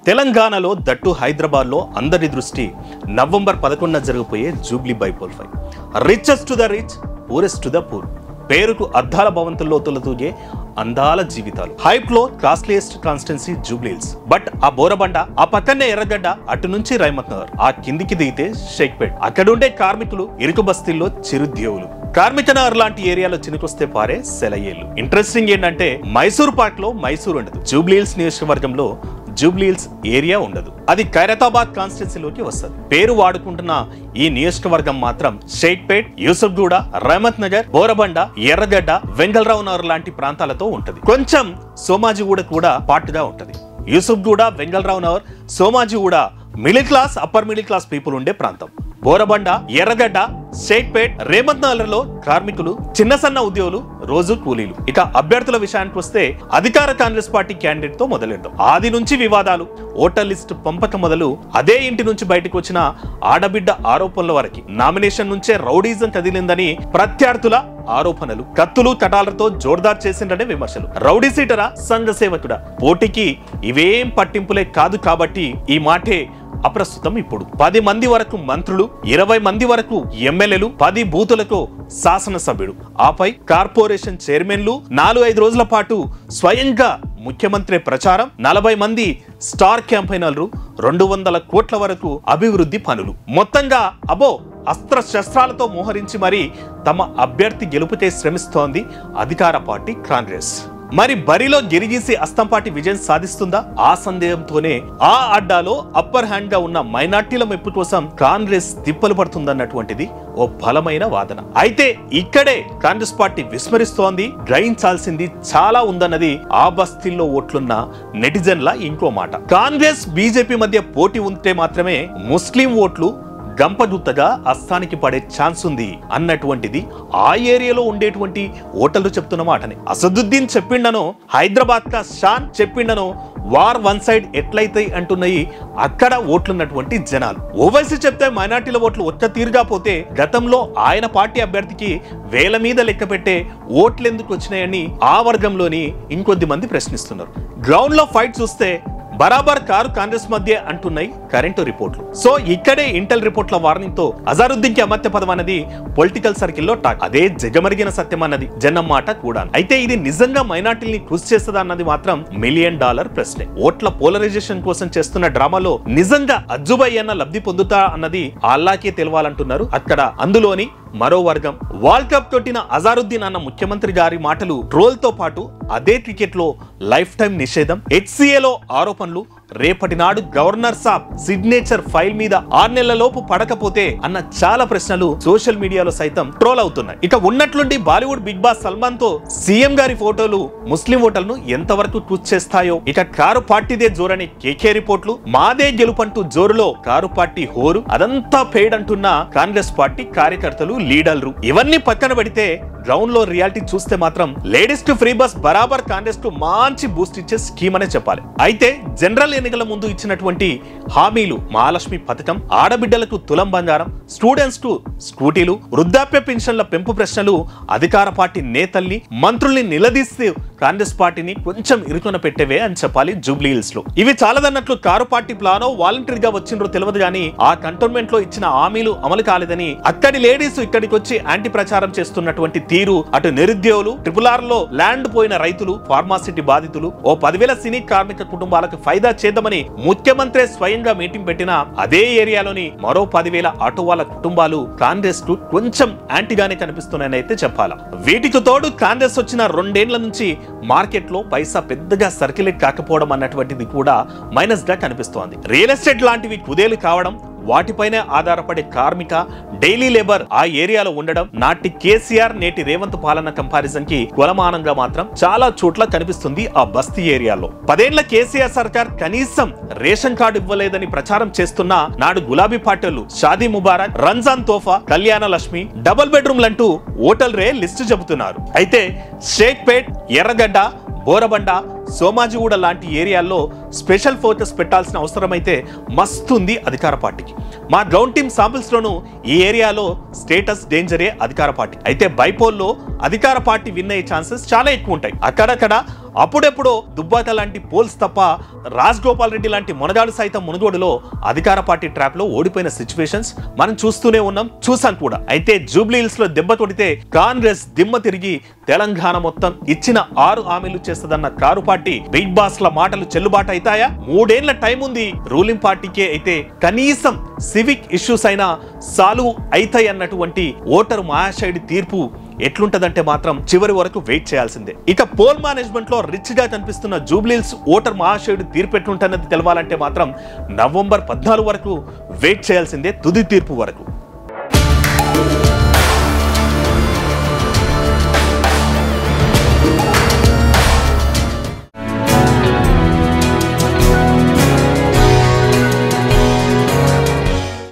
తెలంగాణలో దట్టు హైదరాబాద్లో అందరి దృష్టి నవంబర్ 11న జరగబోయే Jubilee bypoll fight. Richest to the rich, poorest to the poor. పేరుకు అద్దాల భవంతుల్లో తొలతూగే అందాల జీవితాలు. హైప్ లో costliest constituency Jubilee hills. But ఆ బోరబండ, ఆ పక్కనే ఎర్రగడ్డ, అటు నుంచి రైమత్ నగర్, ఆ కిందికి దిగితే షేక్పేట్. అక్కడుండే కార్మికులు ఇరుకు బస్తీల్లో చిరుద్యోగులు. కార్మిక నగర్ లాంటి ఏరియాలో చినుకొస్తే పారే సెలయేళ్లు. ఇంట్రెస్టింగ్ ఏంటంటే మైసూర్ పార్క్ లో మైసూర్ ఉండదు. జూబ్లీ హిల్స్ నియోజకవర్గంలో జూబ్లీ హిల్స్ ఏరియా ఉండదు. అది ఖైరతాబాద్ కాన్స్టిట్యున్సీలోకి వస్తుంది. పేరు వాడుకుంటున్న ఈ నియోజకవర్గం మాత్రం షేక్పేట్, యూసుఫ్గూడ, రైమత్ నగర్, బోరబండ, ఎర్రగడ్డ, వెంగళరావు నగర్ లాంటి ప్రాంతాలతో ఉంటది. కొంచెం సోమాజిగూడ కూడా పాటుగా ఉంటది. Yousufguda, Vengalrao Nagar, Somajiguda middle class, upper middle class people ఉండే ప్రాంతం. బోరబండ, ఎర్రగడ్డ, షేక్పేట్, రేమత్ నగర్లో కార్మికులు, చిన్న సన్న ఉద్యోగులు, రోజు కూలీలు. ఇక అభ్యర్థుల విషయానికి వస్తే అధికార కాంగ్రెస్ పార్టీ క్యాండిడేట్ తో మొదలెడతాం. ఆది నుంచి వివాదాలు, ఓటర్ లిస్ట్ పంపకం మొదలు అదే ఇంటి నుంచి బయటకు వచ్చిన ఆడబిడ్డ ఆరోపణల వరకు నామినేషన్ నుంచే రౌడీజం కదిలిందని ప్రత్యర్థుల ఆరోపణలు, కత్తులు కటాలతో జోర్దార్ చేసిందనే విమర్శలు. రౌడీ సీటరా, సంఘ సేవకుడా, పోటీకి ఇవేం పట్టింపులే కాదు కాబట్టి ఈ మాటే అప్రస్తుతం. ఇప్పుడు 10 మంది వరకు మంత్రులు, 20 మంది వరకు ఎమ్మెల్యేలు, 10 బూతులకు శాసనసభ్యుడు, ఆపై కార్పొరేషన్ చైర్మన్లు, 4-5 రోజుల పాటు స్వయంగా ముఖ్యమంత్రి ప్రచారం, 40 మంది స్టార్ క్యాంపెయినర్లు, 200 కోట్ల వరకు అభివృద్ధి పనులు. మొత్తంగా అస్త్ర శస్త్రాలతో మోహరించి మరి తమ అభ్యర్థి గెలుపుతే శ్రమిస్తోంది అధికార పార్టీ కాంగ్రెస్. మరి బరిలో గిరిగీసి అస్తంపాటి విజయం సాధిస్తుందా? ఆ సందేహంతోనే ఆ అడ్డాలో అప్పర్ హ్యాండ్ గా ఉన్న మైనార్టీల మెప్పు కోసం కాంగ్రెస్ తిప్పలు పడుతుందన్నటువంటిది ఓ బలమైన వాదన. అయితే ఇక్కడే కాంగ్రెస్ పార్టీ విస్మరిస్తోంది, గ్రహించాల్సింది చాలా ఉందన్నది ఆ బస్తీల్లో ఓట్లున్న నెటిజన్ల ఇంకో మాట. కాంగ్రెస్ బీజేపీ మధ్య పోటీ ఉంటే మాత్రమే ముస్లిం ఓట్లు గంపగుత్తగా అస్థానికి పడే ఛాన్స్ ఉంది అన్నటువంటిది ఆ ఏరియాలో ఉండేటువంటి ఓటర్లు చెప్తున్న మాటని. అసదుద్దీన్ చెప్పిండనో, హైదరాబాద్ కా షాన్ చెప్పిండనో, వార్ వన్ సైడ్ ఎట్లయితే అంటున్నాయి అక్కడ ఓట్లున్నటువంటి జనాలు. ఓవైసీ చెప్తే మైనార్టీల ఓట్లు ఒక్క తీరుగా పోతే గతంలో ఆయన పార్టీ అభ్యర్థికి వేల మీద లెక్క పెట్టే ఓట్లు ఎందుకు వచ్చినాయని ఆ వర్గంలోని ఇంకొద్ది మంది ప్రశ్నిస్తున్నారు. గ్రౌండ్ లో ఫైట్ చూస్తే బరాబర్ కారు కాంగ్రెస్ మధ్య అంటున్నాయి కరెంటు రిపోర్ట్లు. సో ఇక్కడే ఇంటెల్ రిపోర్ట్ల వార్నింగ్ తో అజారుద్దీన్ కి అమర్త్య పదం అన్నది పొలిటికల్ సర్కిల్లో టాక్. అదే జగమరిగిన సత్యం అన్నది జనం మాట కూడా. అయితే ఇది నిజంగా మైనార్టీల్ని కృషి చేస్తుందా అన్నది మాత్రం $1 మిలియన్ ప్రశ్నే. ఓట్ల పోలరైజేషన్ కోసం చేస్తున్న డ్రామాలో నిజంగా అజ్జుబయ్య అన్న లబ్ధి పొందుతా అన్నది అల్లాకే తెలవాలంటున్నారు అక్కడ. అందులోని మరో వర్గం వరల్డ్ కప్ కొట్టిన అజారుద్దీన్ అన్న ముఖ్యమంత్రి గారి మాటలు ట్రోల్ తో పాటు అదే క్రికెట్ లో లైఫ్ టైం నిషేధం, హెచ్సిఏలో ఆరోపణలు, రేపటి నాడు గవర్నర్ సాబ్ సిగ్నేచర్ ఫైల్ మీద 6 నెలలలోపు పడకపోతే అన్న చాలా ప్రశ్నలు సోషల్ మీడియాలో సైతం ట్రోల్ అవుతున్నాయి. ఇక ఉన్నట్లుండి బాలీవుడ్ బిగ్ బాస్ సల్మాన్ తో సీఎం గారి ఫోటోలు ముస్లిం ఓటర్లను ఎంతవరకు ట్విచ్ చేస్తాయో. ఇక కారు పార్టీదే జోరని కేకే రిపోర్ట్లు, మాదే గెలుపంటూ జోరులో కారు పార్టీ హోరు, అదంతా పెయిడ్ అంటున్న కాంగ్రెస్ పార్టీ కార్యకర్తలు, లీడర్లు. ఇవన్నీ పక్కన పెడితే గ్రౌండ్ లో రియాలిటీ చూస్తే మాత్రం లేడీస్ కు ఫ్రీ బస్ బరాబర్ కాంగ్రెస్ కు మంచి బూస్ట్ ఇచ్చే స్కీమ్ అనే చెప్పాలి. అయితే జనరల్ ఎన్నికల ముందు ఇచ్చినటువంటి హామీలు, మహాలక్ష్మి పథకం, ఆడబిడ్డలకు తులం బంగారం, స్టూడెంట్స్ కు స్కూటీలు, వృద్ధాప్య పెన్షన్ల పెంపు ప్రశ్నలు అధికార పార్టీ నేతల్ని, మంత్రుల్ని నిలదీస్తూ కాంగ్రెస్ పార్టీని కొంచెం ఇరుకున పెట్టేవే అని చెప్పాలి జూబ్లీ హిల్స్ లో. ఇవి చాలదన్నట్లు కారు పార్టీ ప్లానో వాలంటరీగా వచ్చిండ్రో తెలియదు గానీ ఆ కంటోన్మెంట్ లో ఇచ్చిన హామీలు అమలు కాలేదని అక్కడి లేడీస్ ఇక్కడికి వచ్చి యాంటీ ప్రచారం చేస్తున్నటువంటి తీరు, అటు నిరుద్యోగులు, RRR లో ల్యాండ్ పోయిన రైతులు, ఫార్మాసిటీ బాధితులు, ఓ 10,000 సినీ కార్మిక కుటుంబాలకు ఫైదా చేద్దామని ముఖ్యమంత్రి స్వయంగా మీటింగ్ పెట్టిన అదే ఏరియాలోని మరో 10,000 ఆటో వాళ్ళ కుటుంబాలు కాంగ్రెస్ కు కొంచెం యాంటీగానే కనిపిస్తున్నాయని అయితే చెప్పాలా. వీటికి తోడు కాంగ్రెస్ వచ్చిన 2 ఏళ్ల నుంచి మార్కెట్ లో పైసా పెద్దగా సర్క్యులేట్ కాకపోవడం అన్నటువంటిది కూడా మైనస్ గా కనిపిస్తోంది. రియల్ ఎస్టేట్ లాంటివి కుదేలు కావడం, వాటిపైనే ఆధారపడే కార్మిక, డైలీ లేబర్ ఆ ఏరియాలో ఉండడం నాటి కేసీఆర్ నేటి రేవంత్ పాలన కంపారిజన్ కి కొలమానంగా మాత్రం చాలా చోట్ల కనిపిస్తుంది ఆ బస్తీ ఏరియాలో. 10 ఏళ్ల కేసీఆర్ సర్కార్ కనీసం రేషన్ కార్డు ఇవ్వలేదని ప్రచారం చేస్తున్న నాడు గులాబీ పార్టీలు షాదీ ముబారక్, రంజాన్ తోఫా, కళ్యాణ లక్ష్మి, డబుల్ బెడ్రూమ్లంటూ ఓటల్ రే లిస్టు చెబుతున్నారు. అయితే షేక్పేట్, ఎర్రగడ్డ, బోరబండ, సోమాజిగూడ లాంటి ఏరియాల్లో స్పెషల్ ఫోకస్ పెట్టాల్సిన అవసరమైతే మస్తుంది అధికార పార్టీకి. మా గ్రౌండ్ టీమ్ శాంపిల్స్ లోనూ ఈ ఏరియాలో స్టేటస్ డేంజరే అధికార పార్టీ. అయితే బైపోల్లో అధికార పార్టీ విన్ అయ్యే ఛాన్సెస్ చాలా ఎక్కువ ఉంటాయి. అక్కడక్కడ అప్పుడెప్పుడో దుబ్బాక లాంటి పోల్స్ తప్ప రాజగోపాల్ రెడ్డి లాంటి మునగాడు సైతం మునుగోడులో అధికార పార్టీ ట్రాప్ లో ఓడిపోయిన సిచ్యువేషన్స్ మనం చూస్తూనే ఉన్నాం, చూసాం కూడా. అయితే జూబ్లీ హిల్స్ లో దెబ్బ కొడితే కాంగ్రెస్ దిమ్మ తిరిగి తెలంగాణ మొత్తం ఇచ్చిన 6 హామీలు చేస్తదన్న కారు పార్టీ బిగ్ బాస్ ల మాటలు చెల్లుబాటు అవుతాయా? 3 ఏళ్ల టైం ఉంది రూలింగ్ పార్టీకే. అయితే కనీసం సివిక్ ఇష్యూస్ అయినా సాల్వ్ అవుతాయి అన్నటువంటి ఓటరు మహాశయుడి తీర్పు ఎట్లుంటదంటే మాత్రం చివరి వరకు వెయిట్ చేయాల్సిందే. ఇక పోల్ మేనేజ్మెంట్ లో రిచ్ గా కనిపిస్తున్న జూబ్లీహిల్స్ ఓటర్ మహాశయుడు తీర్పు ఎట్లుంటన్నది తెలవాలంటే మాత్రం నవంబర్ 14 వరకు వెయిట్ చేయాల్సిందే, తుది తీర్పు వరకు.